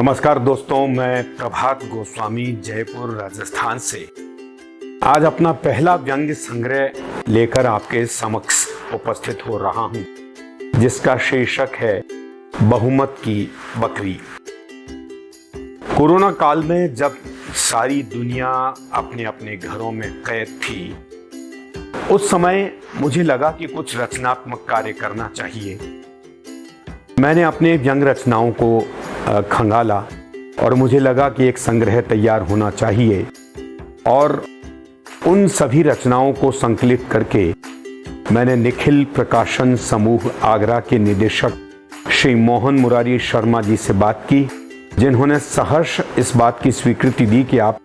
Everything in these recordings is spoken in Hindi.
नमस्कार दोस्तों, मैं प्रभात गोस्वामी जयपुर राजस्थान से आज अपना पहला व्यंग संग्रह लेकर आपके समक्ष उपस्थित हो रहा हूं, जिसका शीर्षक है बहुमत की बकरी। कोरोना काल में जब सारी दुनिया अपने अपने घरों में कैद थी, उस समय मुझे लगा कि कुछ रचनात्मक कार्य करना चाहिए। मैंने अपने व्यंग रचनाओं को खंगाला और मुझे लगा कि एक संग्रह तैयार होना चाहिए, और उन सभी रचनाओं को संकलित करके मैंने निखिल प्रकाशन समूह आगरा के निदेशक श्री मोहन मुरारी शर्मा जी से बात की, जिन्होंने सहर्ष इस बात की स्वीकृति दी कि आप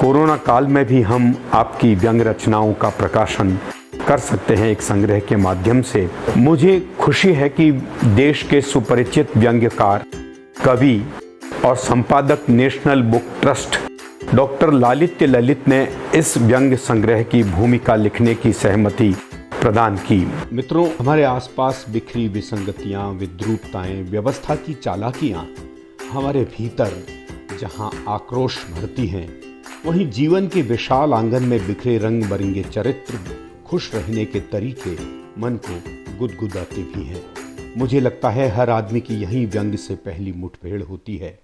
कोरोना काल में भी हम आपकी व्यंग रचनाओं का प्रकाशन कर सकते हैं एक संग्रह के माध्यम से। मुझे खुशी है कि देश के सुपरिचित व्यंग्यकार, कवि और संपादक national book trust doctor Lalitya Lalit ने इस व्यंग्य संग्रह की भूमिका लिखने की सहमति प्रदान की। मित्रों, हमारे आसपास बिखरी विसंगतियां, विद्रूपताएं, व्यवस्था की चालाकियां हमारे भीतर जहां आक्रोश भरती हैं, वहीं जीवन के विशाल आंगन में बिखरे रंग बरंगे चरित्र, खुश रहने के तरीके मन को गुदगुदाते भी हैं। मुझे लगता है हर आदमी की यही व्यंग से पहली मुठभेड़ होती है।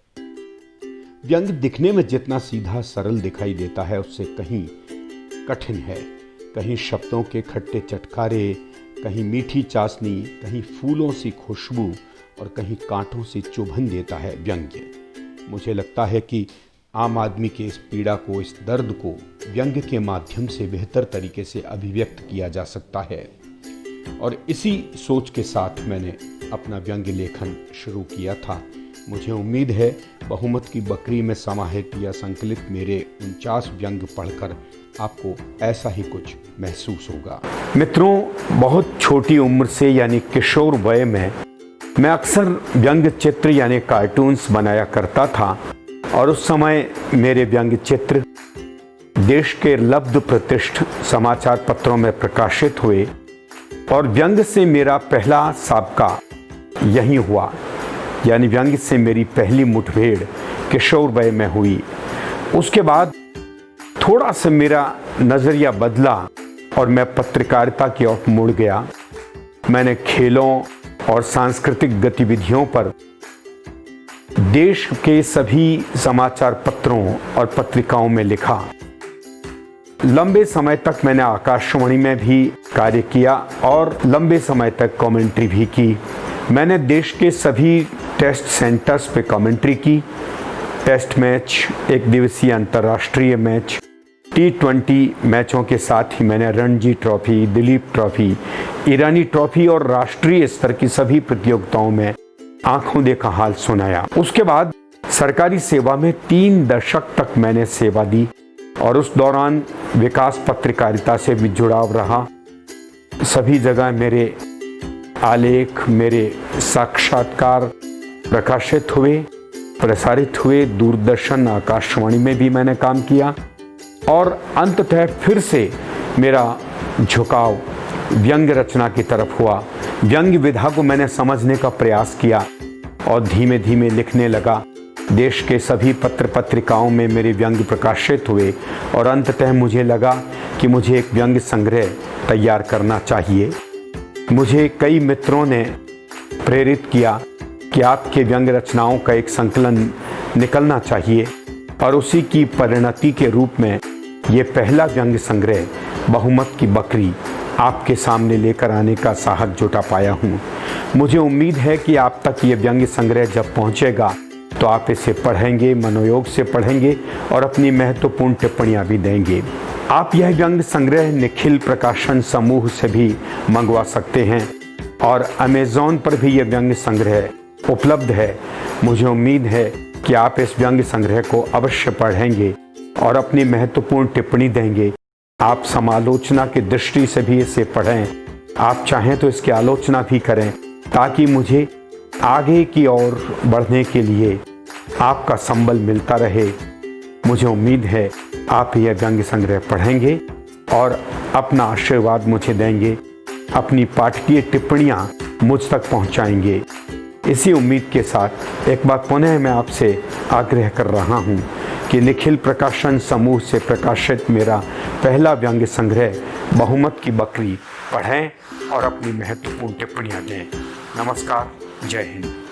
व्यंग दिखने में जितना सीधा सरल दिखाई देता है, उससे कहीं कठिन है। कहीं शब्दों के खट्टे चटकारे, कहीं मीठी चाशनी, कहीं फूलों सी खुशबू और कहीं कांटों से चुभन देता है व्यंग्य। मुझे लगता है कि आम आदमी के इस पीड़ा को, इस दर्द को व्यंग्य के माध्यम से बेहतर तरीके से अभिव्यक्त किया जा सकता है, और इसी सोच के साथ मैंने अपना व्यंग्य लेखन शुरू किया था। मुझे उम्मीद है बहुमत की बकरी में समाहित या संकलित मेरे 49 व्यंग्य पढ़कर आपको ऐसा ही कुछ महसूस होगा। मित्रों, बहुत छोटी उम्र से यानी किशोर वय में मैं अक्सर व्यंग्य चित्र यानी कार्टून्स बनाया करता था, और उस समय मेरे व्यंग्य चित्र देश के लब्ध प्रतिष्ठ समाचार पत्रों में प्रकाशित हुए, और व्यंग्य से मेरा पहला साबका यही हुआ, यानी व्यंग्य से मेरी पहली मुठभेड़ किशोर वय में हुई। उसके बाद थोड़ा सा मेरा नज़रिया बदला और मैं पत्रकारिता की ओर मुड़ गया। मैंने खेलों और सांस्कृतिक गतिविधियों पर देश के सभी समाचार पत्रों और पत्रिकाओं में लिखा। लंबे समय तक मैंने आकाशवाणी में भी कार्य किया और लंबे समय तक कमेंट्री भी की। मैंने देश के सभी टेस्ट सेंटर्स पे कमेंट्री की। टेस्ट मैच, एक दिवसीय अंतर्राष्ट्रीय मैच, T20 मैचों के साथ ही मैंने रणजी ट्रॉफी, दिलीप ट्रॉफी, ईरानी ट्रॉफी और राष्ट्रीय स्तर की सभी प्रतियोगिताओं में आंखों देखा हाल सुनाया। उसके बाद सरकारी सेवा में 3 दशक तक मैंने सेवा दी, और उस दौरान विकास पत्रकारिता से भी जुड़ाव रहा। सभी जगह मेरे आलेख, मेरे साक्षात्कार प्रकाशित हुए, प्रसारित हुए। दूरदर्शन, आकाशवाणी में भी मैंने काम किया, और अंततः फिर से मेरा झुकाव व्यंग्य रचना की तरफ हुआ। व्यंग्य विधा को मैंने समझने का प्रयास किया और धीमे धीमे लिखने लगा। देश के सभी पत्र पत्रिकाओं में मेरे व्यंग्य प्रकाशित हुए, और अंततः मुझे लगा कि मुझे एक व्यंग्य संग्रह तैयार करना चाहिए। मुझे कई मित्रों ने प्रेरित किया कि आपके व्यंग्य रचनाओं का एक संकलन निकलना चाहिए, और उसी की परिणति के रूप में ये पहला व्यंग्य संग्रह बहुमत की बकरी आपके सामने लेकर आने का साहस जुटा पाया हूँ। मुझे उम्मीद है कि आप तक ये व्यंग्य संग्रह जब पहुँचेगा तो आप इसे पढ़ेंगे, मनोयोग से पढ़ेंगे और अपनी महत्वपूर्ण टिप्पणियाँ भी देंगे। आप यह व्यंग्य संग्रह निखिल प्रकाशन समूह से भी मंगवा सकते हैं, और अमेज़ॉन पर भी यह व्यंग्य संग्रह उपलब्ध है। मुझे उम्मीद है कि आप इस व्यंग्य संग्रह को अवश्य पढ़ेंगे और अपनी महत्वपूर्ण टिप्पणी देंगे। आप समालोचना की दृष्टि से भी इसे पढ़ें। आप चाहें तो इसकी आलोचना भी करें, ताकि मुझे आगे की ओर बढ़ने के लिए आपका संबल मिलता रहे। मुझे उम्मीद है आप यह व्यंग्य संग्रह पढ़ेंगे और अपना आशीर्वाद मुझे देंगे, अपनी पाठकीय टिप्पणियाँ मुझ तक पहुँचाएंगे। इसी उम्मीद के साथ एक बार पुनः मैं आपसे आग्रह कर रहा हूँ कि निखिल प्रकाशन समूह से प्रकाशित मेरा पहला व्यंग्य संग्रह बहुमत की बकरी पढ़ें और अपनी महत्वपूर्ण टिप्पणियाँ दें। नमस्कार, जय हिंद।